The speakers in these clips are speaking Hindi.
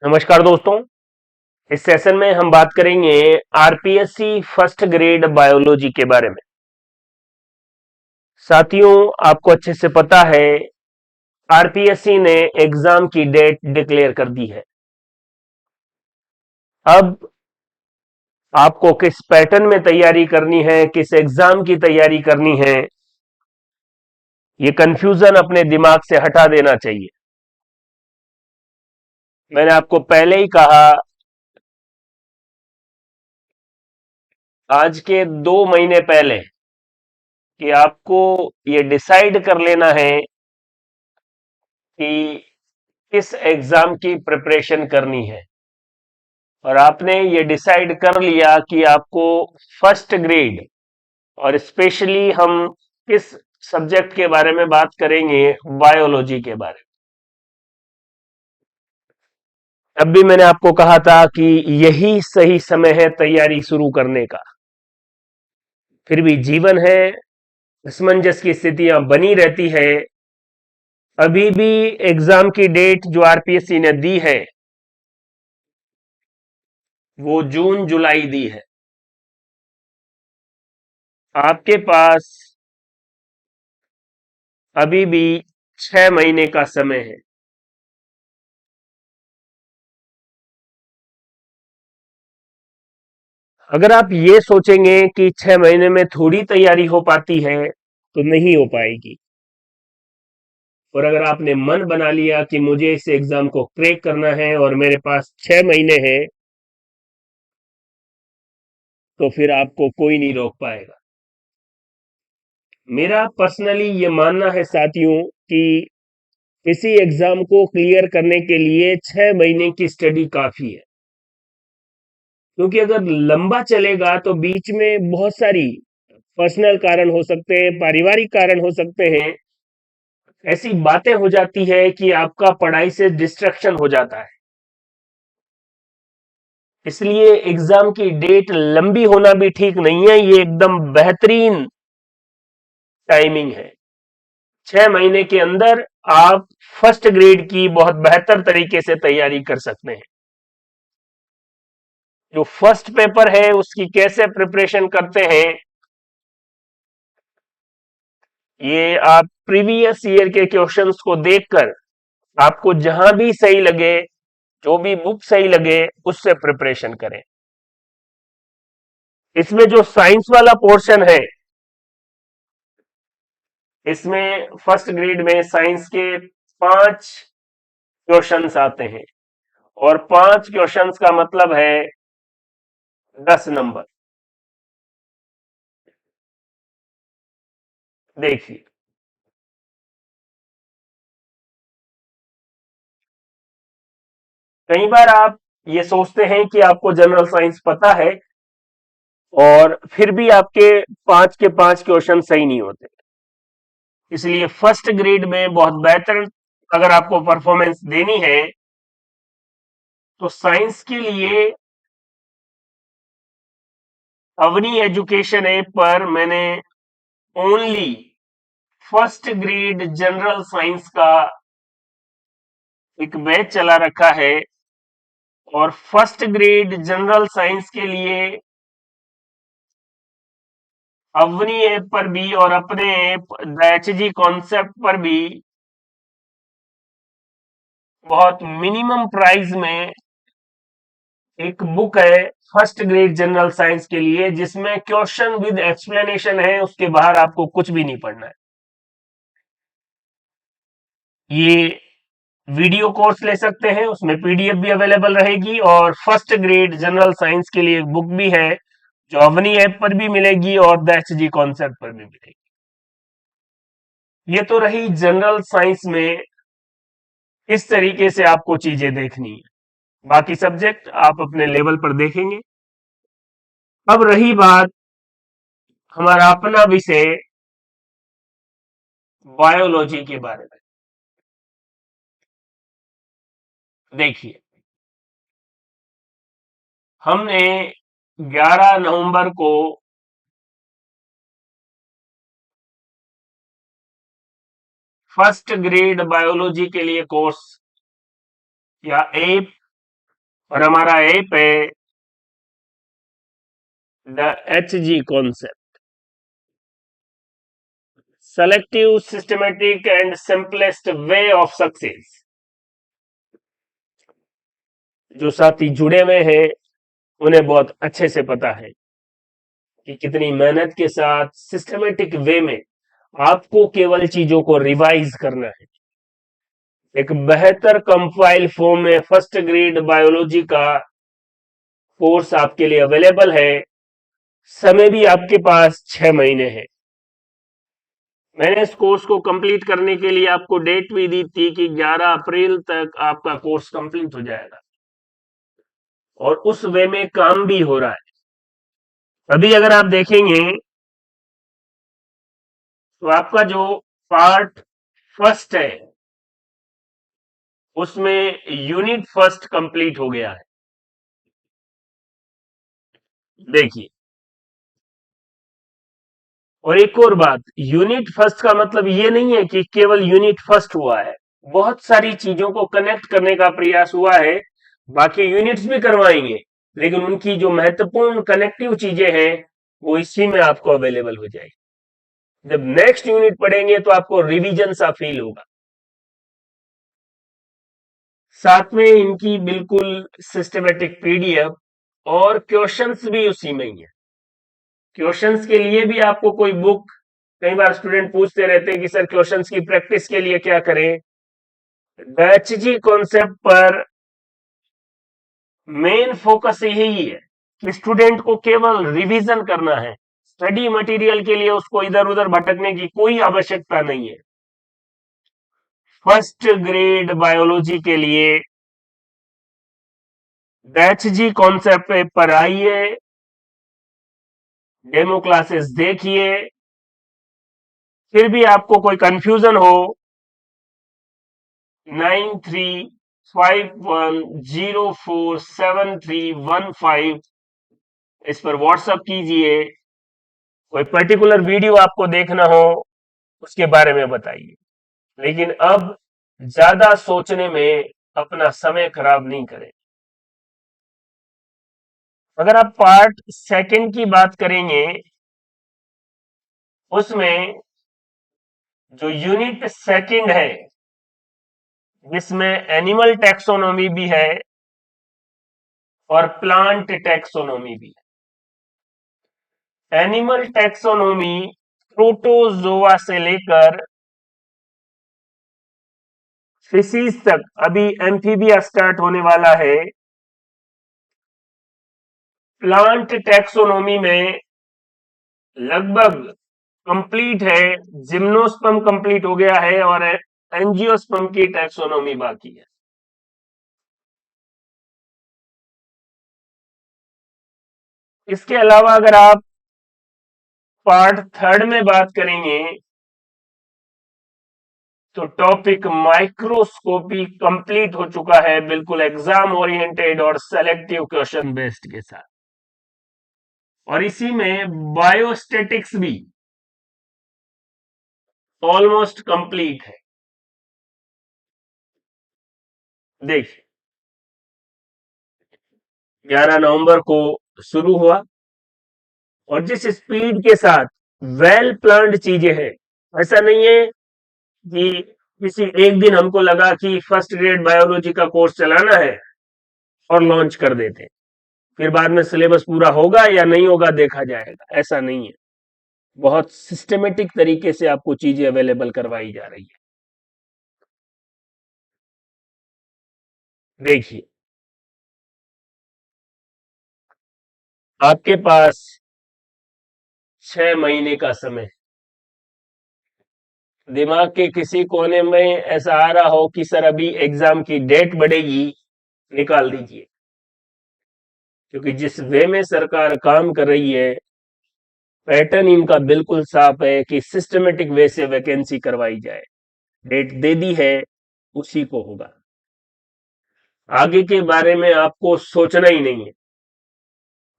नमस्कार दोस्तों। इस सेशन में हम बात करेंगे आरपीएससी फर्स्ट ग्रेड बायोलॉजी के बारे में। साथियों, आपको अच्छे से पता है आरपीएससी ने एग्जाम की डेट डिक्लेयर कर दी है। अब आपको किस पैटर्न में तैयारी करनी है, किस एग्जाम की तैयारी करनी है, ये कंफ्यूजन अपने दिमाग से हटा देना चाहिए। मैंने आपको पहले ही कहा, आज के 2 महीने पहले, कि आपको ये डिसाइड कर लेना है कि किस एग्जाम की प्रिपरेशन करनी है। और आपने ये डिसाइड कर लिया कि आपको फर्स्ट ग्रेड, और स्पेशली हम किस सब्जेक्ट के बारे में बात करेंगे, बायोलॉजी के बारे में। तब भी मैंने आपको कहा था कि यही सही समय है तैयारी शुरू करने का। फिर भी जीवन है, असमंजस की स्थितियां बनी रहती है। अभी भी एग्जाम की डेट जो आरपीएससी ने दी है वो जून जुलाई दी है। आपके पास अभी भी 6 महीने का समय है। अगर आप ये सोचेंगे कि 6 महीने में थोड़ी तैयारी हो पाती है, तो नहीं हो पाएगी। और अगर आपने मन बना लिया कि मुझे इस एग्जाम को क्रैक करना है और मेरे पास 6 महीने हैं, तो फिर आपको कोई नहीं रोक पाएगा। मेरा पर्सनली ये मानना है साथियों कि किसी एग्जाम को क्लियर करने के लिए 6 महीने की स्टडी काफी है। क्योंकि अगर लंबा चलेगा तो बीच में बहुत सारी पर्सनल कारण हो सकते हैं, पारिवारिक कारण हो सकते हैं, ऐसी बातें हो जाती है कि आपका पढ़ाई से डिस्ट्रैक्शन हो जाता है। इसलिए एग्जाम की डेट लंबी होना भी ठीक नहीं है, ये एकदम बेहतरीन टाइमिंग है। 6 महीने के अंदर आप फर्स्ट ग्रेड की बहुत बेहतर तरीके से तैयारी कर सकते हैं। जो फर्स्ट पेपर है उसकी कैसे प्रिपरेशन करते हैं, ये आप प्रीवियस ईयर के क्वेश्चंस को देखकर आपको जहां भी सही लगे, जो भी बुक सही लगे, उससे प्रिपरेशन करें। इसमें जो साइंस वाला पोर्शन है, इसमें फर्स्ट ग्रेड में साइंस के 5 क्वेश्चंस आते हैं। और 5 क्वेश्चंस का मतलब है 10 नंबर। देखिए, कई बार आप ये सोचते हैं कि आपको जनरल साइंस पता है और फिर भी आपके 5 के 5 क्वेश्चन सही नहीं होते। इसलिए फर्स्ट ग्रेड में बहुत बेहतर अगर आपको परफॉर्मेंस देनी है, तो साइंस के लिए अवनी एजुकेशन ऐप पर मैंने only first grade general science का एक बैच चला रखा है। और फर्स्ट ग्रेड जनरल साइंस के लिए अवनी ऐप पर भी और अपने ऐप दैचजी कॉन्सेप्ट पर भी बहुत मिनिमम प्राइस में एक बुक है फर्स्ट ग्रेड जनरल साइंस के लिए, जिसमें क्वेश्चन विद एक्सप्लेनेशन है। उसके बाहर आपको कुछ भी नहीं पढ़ना है। ये वीडियो कोर्स ले सकते हैं, उसमें पीडीएफ भी अवेलेबल रहेगी, और फर्स्ट ग्रेड जनरल साइंस के लिए एक बुक भी है जो अवनी ऐप पर भी मिलेगी और द एचजी कॉन्सेप्ट पर भी मिलेगी। ये तो रही जनरल साइंस में इस तरीके से आपको चीजें देखनी है। बाकी सब्जेक्ट आप अपने लेवल पर देखेंगे। अब रही बात हमारा अपना विषय बायोलॉजी के बारे में। देखिए, हमने 11 नवंबर को फर्स्ट ग्रेड बायोलॉजी के लिए कोर्स या एप और हमारा ऐप है the HG concept, selective systematic and simplest way of success. जो साथी जुड़े हुए हैं उन्हें बहुत अच्छे से पता है कि कितनी मेहनत के साथ सिस्टमेटिक वे में आपको केवल चीजों को रिवाइज करना है। एक बेहतर कंपाइल फॉर्म में फर्स्ट ग्रेड बायोलॉजी का कोर्स आपके लिए अवेलेबल है। समय भी आपके पास 6 महीने है। मैंने इस कोर्स को कंप्लीट करने के लिए आपको डेट भी दी थी कि 11 अप्रैल तक आपका कोर्स कंप्लीट हो जाएगा, और उस वे में काम भी हो रहा है। अभी अगर आप देखेंगे तो आपका जो पार्ट फर्स्ट है उसमें यूनिट फर्स्ट कंप्लीट हो गया है। देखिए, और एक और बात, यूनिट फर्स्ट का मतलब ये नहीं है कि केवल यूनिट फर्स्ट हुआ है, बहुत सारी चीजों को कनेक्ट करने का प्रयास हुआ है। बाकी यूनिट्स भी करवाएंगे, लेकिन उनकी जो महत्वपूर्ण कनेक्टिव चीजें हैं वो इसी में आपको अवेलेबल हो जाएगी। जब नेक्स्ट यूनिट पढ़ेंगे तो आपको रिवीजन सा फील होगा। साथ में इनकी बिल्कुल सिस्टमेटिक पीडीएफ और क्वेश्चंस भी उसी में ही है। क्वेश्चंस के लिए भी आपको कोई बुक, कई बार स्टूडेंट पूछते रहते हैं कि सर क्वेश्चंस की प्रैक्टिस के लिए क्या करें। HG कॉन्सेप्ट पर मेन फोकस यही है कि स्टूडेंट को केवल रिवीजन करना है। स्टडी मटेरियल के लिए उसको इधर उधर भटकने की कोई आवश्यकता नहीं है। फर्स्ट ग्रेड बायोलॉजी के लिए HG कॉन्सेप्ट पर आइए, डेमो क्लासेस देखिए। फिर भी आपको कोई कंफ्यूजन हो, 9351047315 इस पर व्हाट्सएप कीजिए। कोई पर्टिकुलर वीडियो आपको देखना हो उसके बारे में बताइए, लेकिन अब ज्यादा सोचने में अपना समय खराब नहीं करें। अगर आप पार्ट सेकंड की बात करेंगे, उसमें जो यूनिट सेकंड है जिसमें एनिमल टैक्सोनॉमी भी है और प्लांट टैक्सोनॉमी भी है। एनिमल टैक्सोनॉमी प्रोटोजोआ से लेकर फिशीज तक, अभी एम्फीबिया स्टार्ट होने वाला है। प्लांट टैक्सोनॉमी में लगभग कंप्लीट है, जिम्नोस्पर्म कंप्लीट हो गया है और एंजियोस्पर्म की टैक्सोनॉमी बाकी है। इसके अलावा अगर आप पार्ट थर्ड में बात करेंगे तो टॉपिक माइक्रोस्कोपी कंप्लीट हो चुका है, बिल्कुल एग्जाम ओरिएंटेड और सेलेक्टिव क्वेश्चन बेस्ड के साथ। और इसी में बायोस्टेटिक्स भी ऑलमोस्ट कंप्लीट है। देखिए, 11 नवंबर को शुरू हुआ और जिस स्पीड के साथ वेल प्लान्ड चीजें हैं, ऐसा नहीं है कि किसी एक दिन हमको लगा कि फर्स्ट ग्रेड बायोलॉजी का कोर्स चलाना है और लॉन्च कर देते, फिर बाद में सिलेबस पूरा होगा या नहीं होगा देखा जाएगा, ऐसा नहीं है। बहुत सिस्टमेटिक तरीके से आपको चीजें अवेलेबल करवाई जा रही है। देखिए, आपके पास 6 महीने का समय, दिमाग के किसी कोने में ऐसा आ रहा हो कि सर अभी एग्जाम की डेट बढ़ेगी, निकाल दीजिए, क्योंकि जिस वे में सरकार काम कर रही है, पैटर्न इनका बिल्कुल साफ है कि सिस्टमेटिक वे से वैकेंसी करवाई जाए। डेट दे दी है, उसी को होगा, आगे के बारे में आपको सोचना ही नहीं है।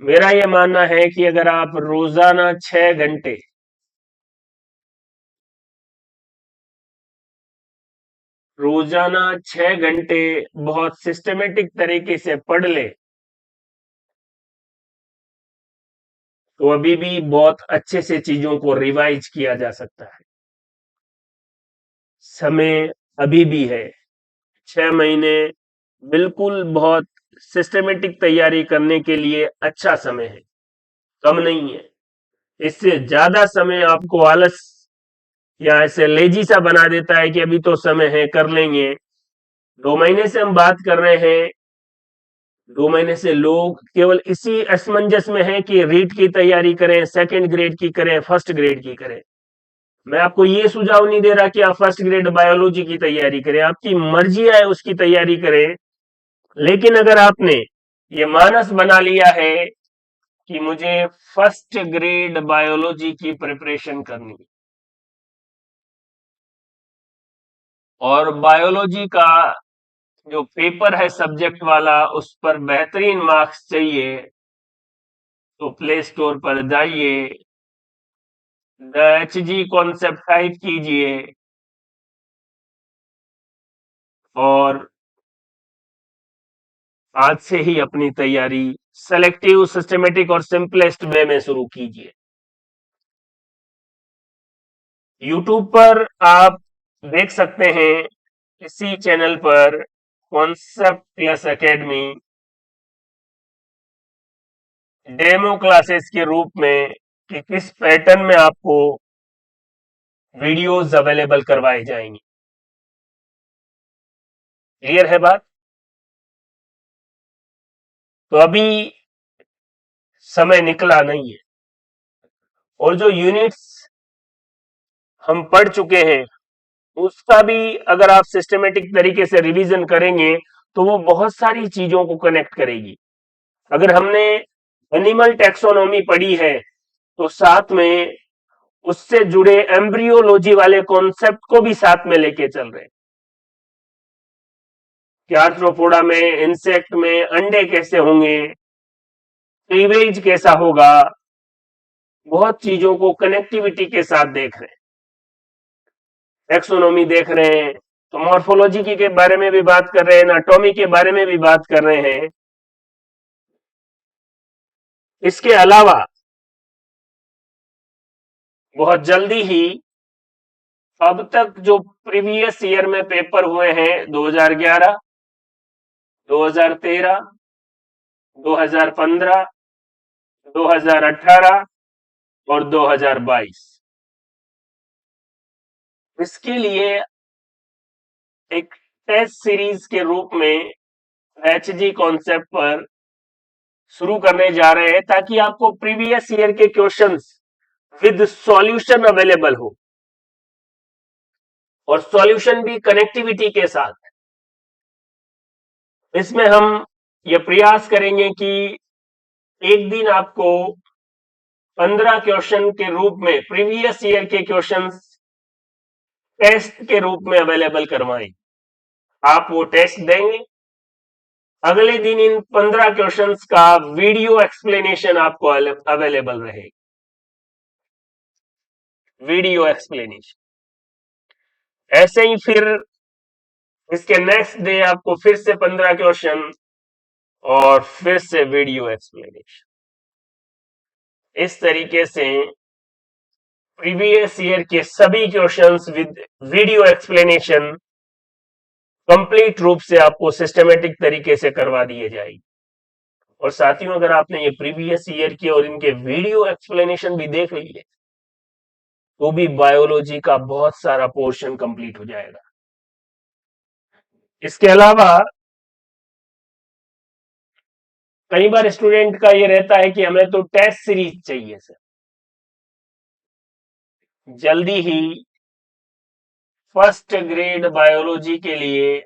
मेरा यह मानना है कि अगर आप रोजाना 6 घंटे, रोजाना 6 घंटे बहुत सिस्टमेटिक तरीके से पढ़ ले तो अभी भी बहुत अच्छे से चीजों को रिवाइज किया जा सकता है। समय अभी भी है। 6 महीने बिल्कुल बहुत सिस्टमेटिक तैयारी करने के लिए अच्छा समय है, कम नहीं है। इससे ज्यादा समय आपको आलस या ऐसे लेजी सा बना देता है कि अभी तो समय है, कर लेंगे। 2 महीने से हम बात कर रहे हैं। 2 महीने से लोग केवल इसी असमंजस में हैं कि रीट की तैयारी करें, सेकंड ग्रेड की करें, फर्स्ट ग्रेड की करें। मैं आपको ये सुझाव नहीं दे रहा कि आप फर्स्ट ग्रेड बायोलॉजी की तैयारी करें, आपकी मर्जी है उसकी तैयारी करें। लेकिन अगर आपने ये मानस बना लिया है कि मुझे फर्स्ट ग्रेड बायोलॉजी की प्रिपरेशन करनी और बायोलॉजी का जो पेपर है सब्जेक्ट वाला उस पर बेहतरीन मार्क्स चाहिए, तो प्ले स्टोर पर जाइए, द HG कॉन्सेप्ट टाइप कीजिए और आज से ही अपनी तैयारी सेलेक्टिव, सिस्टमेटिक और सिंपलेस्ट वे में शुरू कीजिए। YouTube पर आप देख सकते हैं, इसी चैनल पर concept plus academy demo classes के रूप में कि किस पैटर्न में आपको वीडियोस अवेलेबल करवाए जाएंगे। क्लियर है बात? तो अभी समय निकला नहीं है और जो यूनिट्स हम पढ़ चुके हैं उसका भी अगर आप सिस्टमेटिक तरीके से रिवीजन करेंगे तो वो बहुत सारी चीजों को कनेक्ट करेगी। अगर हमने एनिमल टैक्सोनॉमी पढ़ी है तो साथ में उससे जुड़े एम्ब्रियोलॉजी वाले कॉन्सेप्ट को भी साथ में लेके चल रहे हैं कि आर्थ्रोपोडा में, इंसेक्ट में अंडे कैसे होंगे, क्लीवेज कैसा होगा, बहुत चीजों को कनेक्टिविटी के साथ देख रहे हैं। टैक्सोनॉमी देख रहे हैं तो मॉर्फोलॉजी के बारे में भी बात कर रहे हैं, एनाटॉमी के बारे में भी बात कर रहे हैं। इसके अलावा बहुत जल्दी ही अब तक जो प्रीवियस ईयर में पेपर हुए हैं 2011, 2013, 2015, 2018 और 2022, इसके लिए एक टेस्ट सीरीज के रूप में HG कॉन्सेप्ट पर शुरू करने जा रहे हैं ताकि आपको प्रीवियस ईयर के क्वेश्चंस विद सॉल्यूशन अवेलेबल हो और सॉल्यूशन भी कनेक्टिविटी के साथ। इसमें हम ये प्रयास करेंगे कि एक दिन आपको 15 क्वेश्चन के रूप में प्रीवियस ईयर के क्वेश्चंस टेस्ट के रूप में अवेलेबल करवाएं। आप वो टेस्ट देंगे, अगले दिन इन 15 क्वेश्चंस का वीडियो एक्सप्लेनेशन आपको अवेलेबल रहेगा। वीडियो एक्सप्लेनेशन ऐसे ही फिर इसके नेक्स्ट डे आपको फिर से 15 क्वेश्चन और फिर से वीडियो एक्सप्लेनेशन। इस तरीके से प्रीवियस ईयर के सभी questions with video explanation complete रूप से आपको सिस्टमेटिक तरीके से करवा दिए जाएगी। और साथियों, अगर आपने ये प्रीवियस ईयर के और इनके वीडियो एक्सप्लेनेशन भी देख लिए तो भी बायोलॉजी का बहुत सारा पोर्शन कंप्लीट हो जाएगा। इसके अलावा कई बार स्टूडेंट का ये रहता है कि हमें तो टेस्ट सीरीज चाहिए सर। जल्दी ही फर्स्ट ग्रेड बायोलॉजी के लिए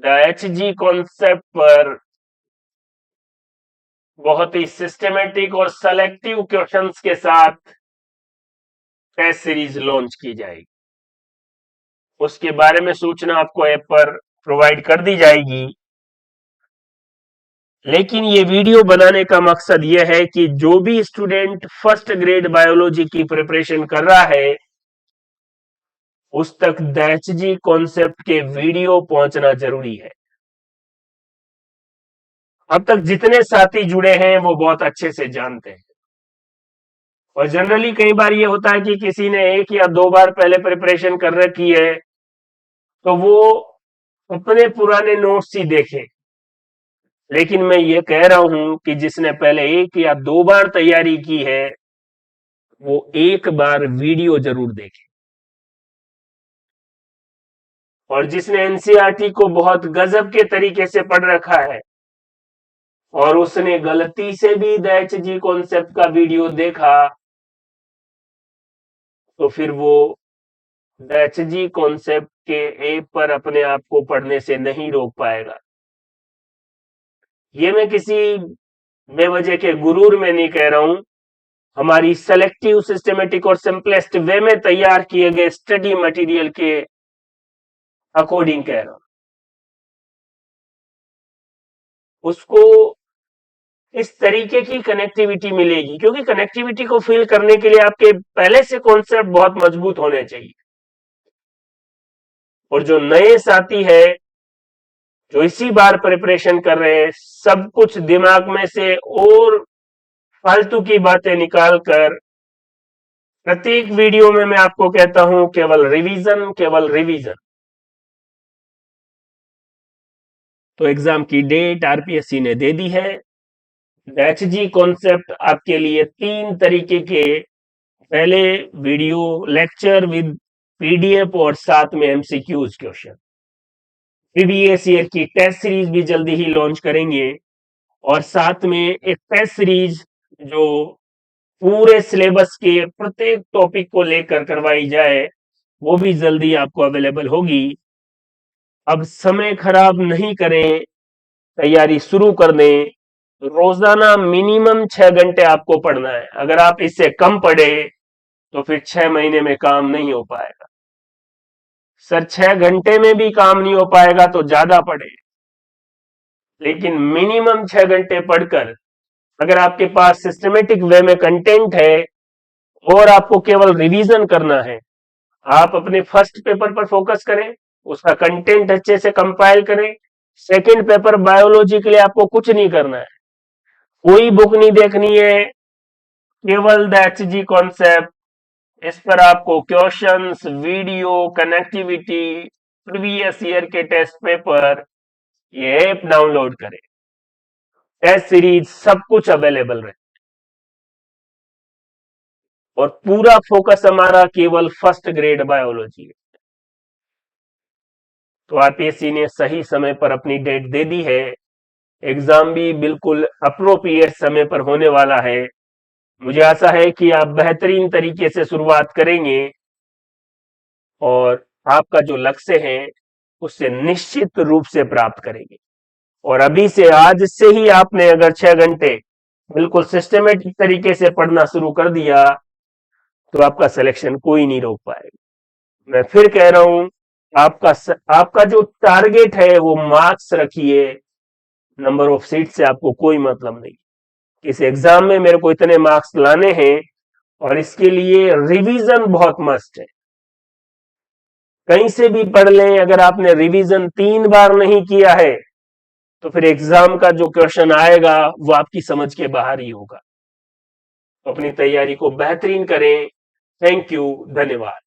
द HG कॉन्सेप्ट पर बहुत ही सिस्टमेटिक और सेलेक्टिव क्वेश्चंस के साथ टेस्ट सीरीज लॉन्च की जाएगी। उसके बारे में सूचना आपको ऐप पर प्रोवाइड कर दी जाएगी। लेकिन ये वीडियो बनाने का मकसद यह है कि जो भी स्टूडेंट फर्स्ट ग्रेड बायोलॉजी की प्रिपरेशन कर रहा है उस तक दैच जी कॉन्सेप्ट के वीडियो पहुंचना जरूरी है। अब तक जितने साथी जुड़े हैं वो बहुत अच्छे से जानते हैं। और जनरली कई बार ये होता है कि किसी ने 1 या 2 बार पहले प्रिपरेशन कर रखी है तो वो अपने पुराने नोट्स ही देखे। लेकिन मैं ये कह रहा हूं कि जिसने पहले 1 या 2 बार तैयारी की है वो 1 बार वीडियो जरूर देखे। और जिसने एनसीईआरटी को बहुत गजब के तरीके से पढ़ रखा है और उसने गलती से भी दैच जी कॉन्सेप्ट का वीडियो देखा तो फिर वो दैच जी कॉन्सेप्ट के ऐप पर अपने आप को पढ़ने से नहीं रोक पाएगा। ये मैं किसी बेवजह के गुरूर में नहीं कह रहा हूं, हमारी सेलेक्टिव, सिस्टमेटिक और सिंपलेस्ट वे में तैयार किए गए स्टडी मटेरियल के अकॉर्डिंग कह रहा हूं। उसको इस तरीके की कनेक्टिविटी मिलेगी, क्योंकि कनेक्टिविटी को फील करने के लिए आपके पहले से कॉन्सेप्ट बहुत मजबूत होने चाहिए। और जो नए साथी है जो इसी बार प्रिपरेशन कर रहे हैं, सब कुछ दिमाग में से और फालतू की बातें निकालकर प्रत्येक वीडियो में मैं आपको कहता हूं केवल रिवीजन, केवल रिवीजन। तो एग्जाम की डेट आरपीएससी ने दे दी है। दैच जी कॉन्सेप्ट आपके लिए 3 तरीके के, पहले वीडियो लेक्चर विद पीडीएफ और साथ में एमसीक्यूज क्वेश्चन। प्रीवियस ईयर की टेस्ट सीरीज भी जल्दी ही लॉन्च करेंगे और साथ में एक टेस्ट सीरीज जो पूरे सिलेबस के प्रत्येक टॉपिक को लेकर करवाई जाए वो भी जल्दी आपको अवेलेबल होगी। अब समय खराब नहीं करें, तैयारी शुरू कर दें। रोजाना मिनिमम 6 घंटे आपको पढ़ना है। अगर आप इससे कम पढ़े तो फिर 6 महीने में काम नहीं हो पाएगा। सर 6 घंटे में भी काम नहीं हो पाएगा तो ज्यादा पढ़े, लेकिन मिनिमम 6 घंटे पढ़कर अगर आपके पास सिस्टमेटिक वे में कंटेंट है और आपको केवल रिवीजन करना है, आप अपने फर्स्ट पेपर पर फोकस करें, उसका कंटेंट अच्छे से कंपाइल करें। सेकंड पेपर बायोलॉजी के लिए आपको कुछ नहीं करना है, कोई बुक नहीं देखनी है, केवल दैच जी कॉन्सेप्ट। इस पर आपको questions, video, connectivity, previous year के टेस्ट पेपर, ये ऐप डाउनलोड करें, टेस्ट सीरीज सब कुछ अवेलेबल रहे और पूरा फोकस हमारा केवल फर्स्ट ग्रेड बायोलॉजी है। तो आरपीएससी ने सही समय पर अपनी डेट दे दी है। एग्जाम भी बिल्कुल अप्रोप्रिएट समय पर होने वाला है। मुझे आशा है कि आप बेहतरीन तरीके से शुरुआत करेंगे और आपका जो लक्ष्य है उससे निश्चित रूप से प्राप्त करेंगे। और अभी से, आज से ही आपने अगर 6 घंटे बिल्कुल सिस्टमेटिक तरीके से पढ़ना शुरू कर दिया तो आपका सिलेक्शन कोई नहीं रोक पाएगा। मैं फिर कह रहा हूं, आपका जो टारगेट है वो मार्क्स रखिए, नंबर ऑफ सीट से आपको कोई मतलब नहीं। इस एग्जाम में मेरे को इतने मार्क्स लाने हैं और इसके लिए रिवीजन बहुत मस्ट है। कहीं से भी पढ़ लें, अगर आपने रिवीजन 3 बार नहीं किया है तो फिर एग्जाम का जो क्वेश्चन आएगा वो आपकी समझ के बाहर ही होगा। तो अपनी तैयारी को बेहतरीन करें। थैंक यू, धन्यवाद।